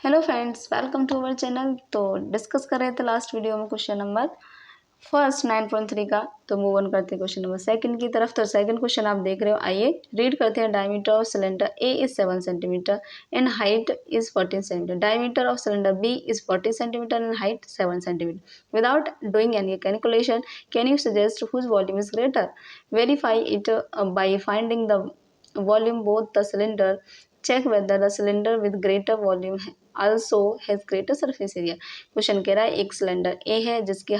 Hello friends, welcome to our channel. तो discuss कर रहे थे लास्ट वीडियो में क्वेश्चन नंबर फर्स्ट 9.3 का। तो मूव ऑन करते हैं क्वेश्चन नंबर सेकंड की तरफ। तो सेकंड क्वेश्चन आप देख रहे हो, आइए रीड करते हैं। Diameter of cylinder A is 7 centimetre and height is 14 centimetre. Diameter of cylinder B is 14 centimetre and height 7 centimetre. Without doing any calculation, can you suggest whose volume is greater? Verify it by finding the volume both the cylinder. Check whether the cylinder with greater volume also has greater surface area. Question कह रहा है एक cylinder ए है जिसकी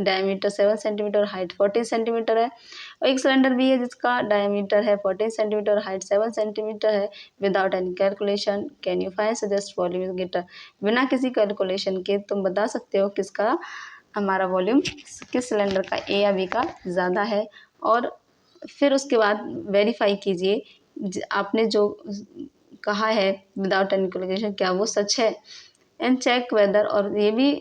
diameter 7 centimetre और height 14 centimetre है, और एक सिलेंडर बी है जिसका डायमीटर है 14 सेंटीमीटर और हाइट 7 सेंटीमीटर है। Without any calculation can you find suggest volume is greater. बिना किसी कैलकुलेशन के तुम बता सकते हो किसका हमारा वॉल्यूम, किस सिलेंडर का, ए या बी का ज़्यादा है। और फिर उसके बाद वेरीफाई कीजिए आपने जो कहा है विदाउट एनी कैलकुलेशन क्या वो सच है। एंड चेक वेदर, और ये भी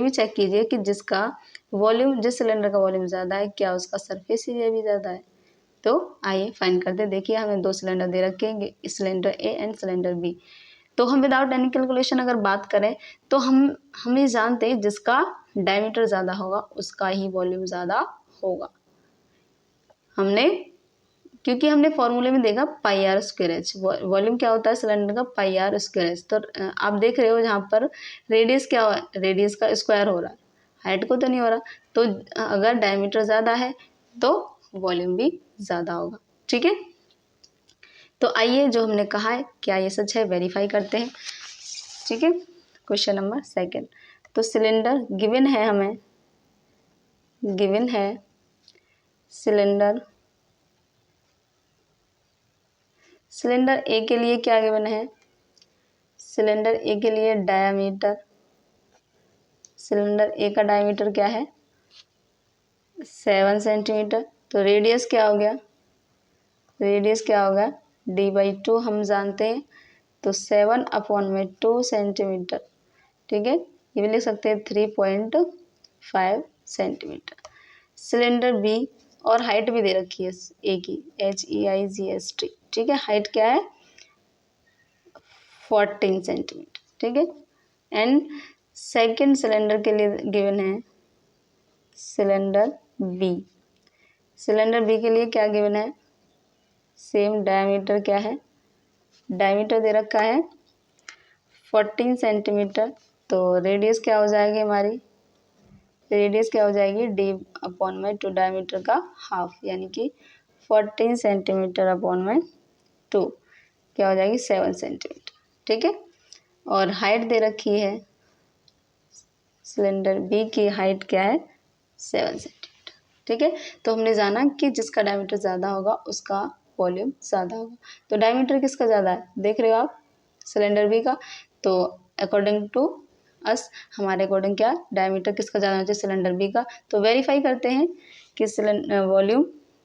चेक कीजिए कि जिसका वॉल्यूम, जिस सिलेंडर का वॉल्यूम ज़्यादा है, क्या उसका सरफेस एरिया भी ज़्यादा है। तो आइए फाइंड करते हैं। देखिए हमें दो सिलेंडर दे रखे हैं, cylinder A and cylinder B. तो हम विदाउट एनी कैलकुलेशन अगर बात करें तो हम ये जानते हैं जिसका डायमीटर ज़्यादा होगा उसका ही वॉल्यूम ज़्यादा होगा। क्योंकि हमने फॉर्मूले में देखा पाई आर स्क्वायर एच। वॉल्यूम क्या होता है सिलेंडर का? Pi r square H. तो आप देख रहे हो जहाँ पर रेडियस क्या है, रेडियस का स्क्वायर हो रहा है, हाइट को तो नहीं हो रहा। तो अगर डायमीटर ज़्यादा है तो वॉल्यूम भी ज़्यादा होगा। ठीक है, तो आइए जो हमने कहा है क्या ये सच है वेरीफाई करते हैं। ठीक है, क्वेश्चन नंबर सेकंड। तो सिलेंडर गिवन है, हमें गिवन है सिलेंडर ए के लिए क्या गिवन है? सिलेंडर ए के लिए डायामीटर, सिलेंडर ए का डायमीटर क्या है? 7 सेंटीमीटर। तो रेडियस क्या हो गया? रेडियस क्या होगा? d/2 हम जानते हैं, तो 7/2 सेंटीमीटर। ठीक है, ये भी लिख सकते हैं 3.5 सेंटीमीटर। सिलेंडर बी, और हाइट भी दे रखी है ए की, HEIGST। ठीक है, हाइट क्या है? 14 सेंटीमीटर। ठीक है, एंड सेकेंड सिलेंडर के लिए गिवन है सिलेंडर बी। सिलेंडर बी के लिए क्या गिवन है? सेम डायमीटर क्या है? डायमीटर दे रखा है 14 सेंटीमीटर। तो रेडियस क्या हो जाएगी हमारी? रेडियस क्या हो जाएगी? d/2 डायमीटर का हाफ, यानी कि 14 सेंटीमीटर अपॉन में 2 क्या हो जाएगी? 7 सेंटीमीटर। ठीक है, और हाइट दे रखी है सिलेंडर बी की, हाइट क्या है? 7 सेंटीमीटर। ठीक है, तो हमने जाना कि जिसका डायमीटर ज़्यादा होगा उसका वॉल्यूम ज़्यादा होगा। तो डायमीटर किसका ज़्यादा है देख रहे हो आप? सिलेंडर बी का। तो अकॉर्डिंग टू अस, हमारे अकॉर्डिंग क्या डायमीटर किसका ज़्यादा होना चाहिए? सिलेंडर बी का। तो वेरीफाई करते हैं कि वॉल्यूम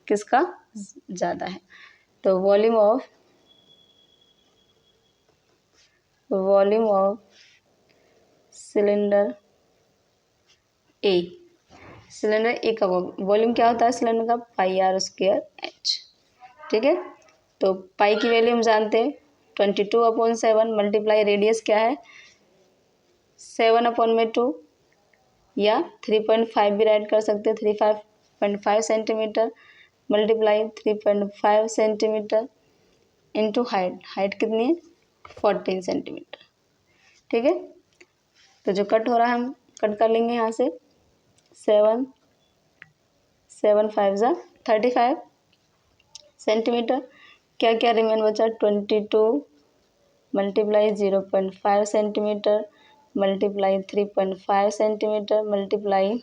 किसका ज़्यादा है। तो volume of cylinder A, cylinder A का वॉल्यूम क्या होता है सिलेंडर का? Pi r square h. ठीक है, तो पाई की वैल्यू हम जानते हैं 22/7 मल्टीप्लाई रेडियस क्या है? 7/2, या 3.5 भी राइट कर सकते हैं, 3.5 centimetre multiply 3.5 centimetre into height कितनी है? 14 सेंटीमीटर। ठीक है, तो जो कट हो रहा है हम कट कर लेंगे यहाँ से। 7 35 सेंटीमीटर। क्या क्या रिमेन बचा? 22 multiply 0.5 centimetre multiply 3.5 centimetre multiply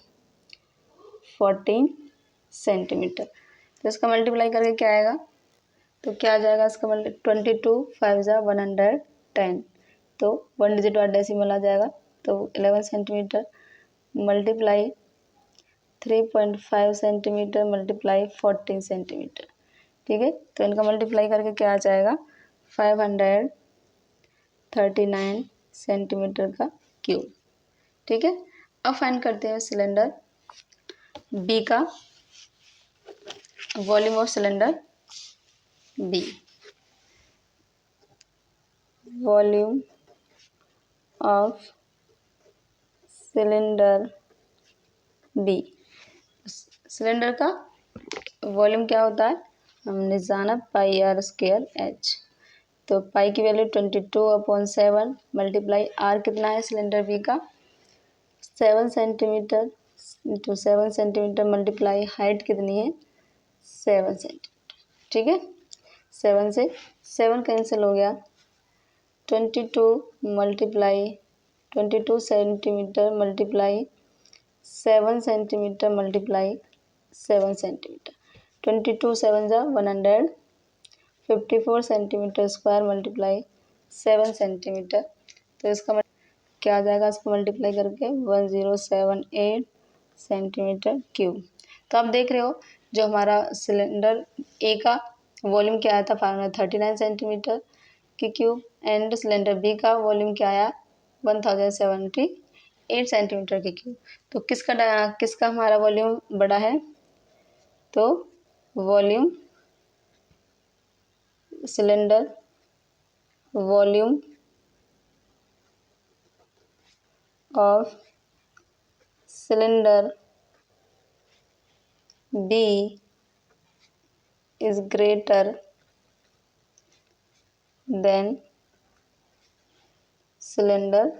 14 centimetre. तो इसका मल्टीप्लाई करके क्या आएगा? तो क्या आ जाएगा इसका? 22 5 110। तो 1 डिजिट बाद डेसिमल आ जाएगा, तो 11 centimetre multiply 3.5 centimetre multiply 14 centimetre. ठीक है, तो इनका मल्टीप्लाई करके क्या आ जाएगा? 539 सेंटीमीटर का क्यूब। ठीक है, अब फाइंड करते हैं सिलेंडर बी का volume of cylinder B. Volume of cylinder B. Cylinder का वॉल्यूम क्या होता है, हमने जाना पाई आर स्क्वायर एच। तो पाई की वैल्यू 22/7 मल्टीप्लाई आर कितना है सिलेंडर बी का 7 सेंटीमीटर, तो 7 सेंटीमीटर मल्टीप्लाई हाइट कितनी है 7 सेंटीमीटर। ठीक है, 7 से 7 कैंसिल हो गया, 22 multiply 22 centimetre multiply 7 centimetre multiply 7 centimetre, 22 7 जा 154 सेंटीमीटर स्क्वायर मल्टीप्लाई 7 सेंटीमीटर। तो इसका क्या आ जाएगा, इसको मल्टीप्लाई करके 1078 सेंटीमीटर क्यूब। तो आप देख रहे हो जो हमारा सिलेंडर ए का वॉल्यूम क्या आया था 539 सेंटीमीटर की क्यूब, एंड सिलेंडर बी का वॉल्यूम क्या आया 1078 सेंटीमीटर की क्यूब। तो किसका हमारा वॉल्यूम बड़ा है, तो volume cylinder volume of cylinder B is greater than cylinder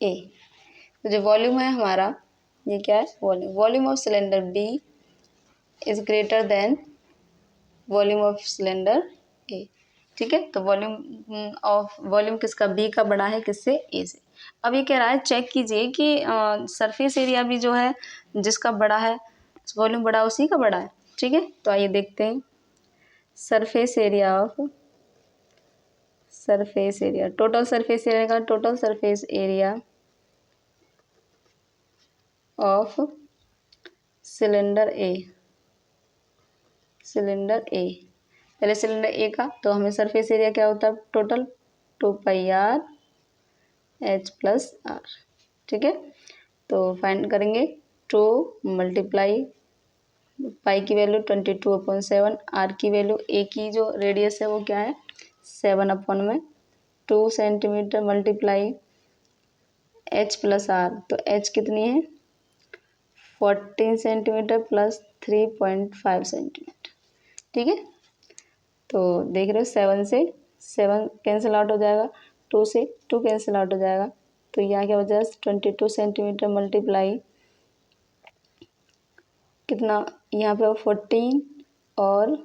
A। तो जो वॉल्यूम है हमारा ये क्या है, volume of cylinder B is greater then volume of cylinder A। ठीक है, तो वॉल्यूम किसका B का बड़ा है किससे, A से। अब ये कह रहा है चेक कीजिए कि सरफेस एरिया भी जो है जिसका बड़ा है वॉल्यूम बड़ा उसी का बड़ा है। ठीक है, तो आइए देखते हैं surface area total surface area का total surface area of cylinder A पहले सिलेंडर ए का, तो हमें सरफेस एरिया क्या होता है total 2πr h plus are. ठीक है, तो फाइंड करेंगे 2 मल्टीप्लाई पाई की वैल्यू 22/7, आर की वैल्यू ए की जो रेडियस है वो क्या है 7/2 centimetre multiply H plus R, तो एच कितनी है 14 सेंटीमीटर प्लस 3.5 सेंटीमीटर। ठीक है, तो देख रहे हो 7 से 7 कैंसिल आउट हो जाएगा, 2 से 2 कैंसिल आउट हो जाएगा, तो यहाँ क्या हो जाएगा 22 सेंटीमीटर मल्टीप्लाई कितना यहाँ पे 14 और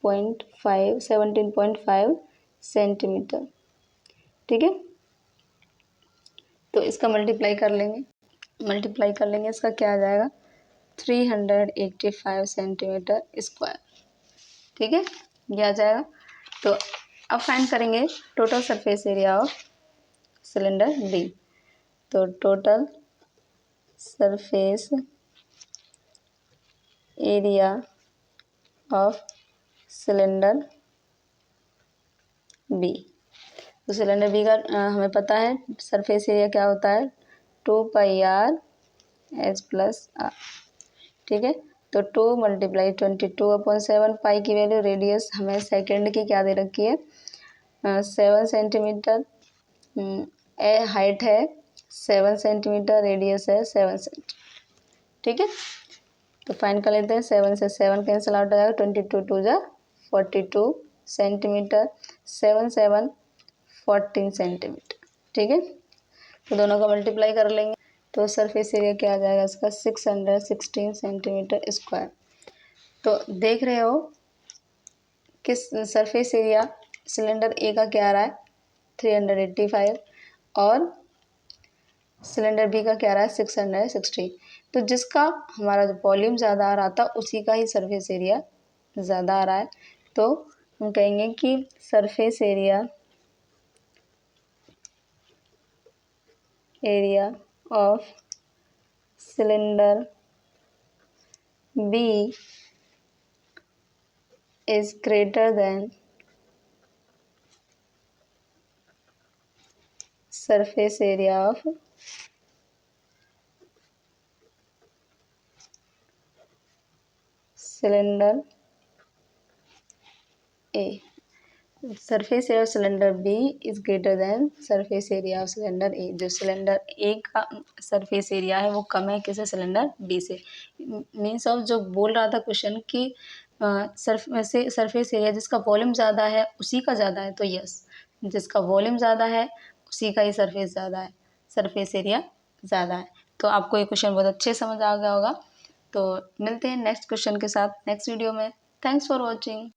17.5 सेंटीमीटर। ठीक है, तो इसका मल्टीप्लाई कर लेंगे इसका क्या आ जाएगा 385 सेंटीमीटर स्क्वायर। ठीक है, ये आ जाएगा। तो अब फाइंड करेंगे total surface area of cylinder B. तो total surface area of cylinder B, तो सिलेंडर बी का हमें पता है सरफेस एरिया क्या होता है 2πr h प्लस आर। ठीक है, तो 2 मल्टीप्लाई 22/7 पाई की वैल्यू रेडियस हमें सेकेंड की क्या दे रखी है 7 सेंटीमीटर, हाइट है 7 सेंटीमीटर, रेडियस है 7 सेंटीमीटर। ठीक है, तो फाइन कर लेते हैं 7 से 7 कैंसिल आउट हो जाएगा 22 2 जा 42 सेंटीमीटर, 7 7 14 सेंटीमीटर। ठीक है, तो दोनों का मल्टीप्लाई कर लेंगे, तो सरफेस एरिया क्या आ जाएगा इसका 616 सेंटीमीटर स्क्वायर। तो देख रहे हो किस सरफेस एरिया सिलेंडर ए का क्या आ रहा है 385 और सिलेंडर बी का क्या आ रहा है 616। तो जिसका हमारा वॉल्यूम ज़्यादा आ रहा था उसी का ही सरफेस एरिया ज़्यादा आ रहा है, तो हम कहेंगे कि surface area of cylinder B is greater than surface area of cylinder A, surface area of cylinder B is greater than surface area of cylinder A. जो सिलेंडर ए का सरफेस एरिया है वो कम है किसे, सिलेंडर बी से। Means of जो बोल रहा था क्वेश्चन कि सरफेस एरिया जिसका वॉल्यूम ज़्यादा है उसी का ज़्यादा है, तो यस, जिसका वॉल्यूम ज़्यादा है उसी का ही सरफेस ज़्यादा है, सरफेस एरिया ज़्यादा है। तो आपको ये क्वेश्चन बहुत अच्छे समझ आ गया होगा। तो मिलते हैं नेक्स्ट क्वेश्चन के साथ नेक्स्ट वीडियो में। Thanks for watching.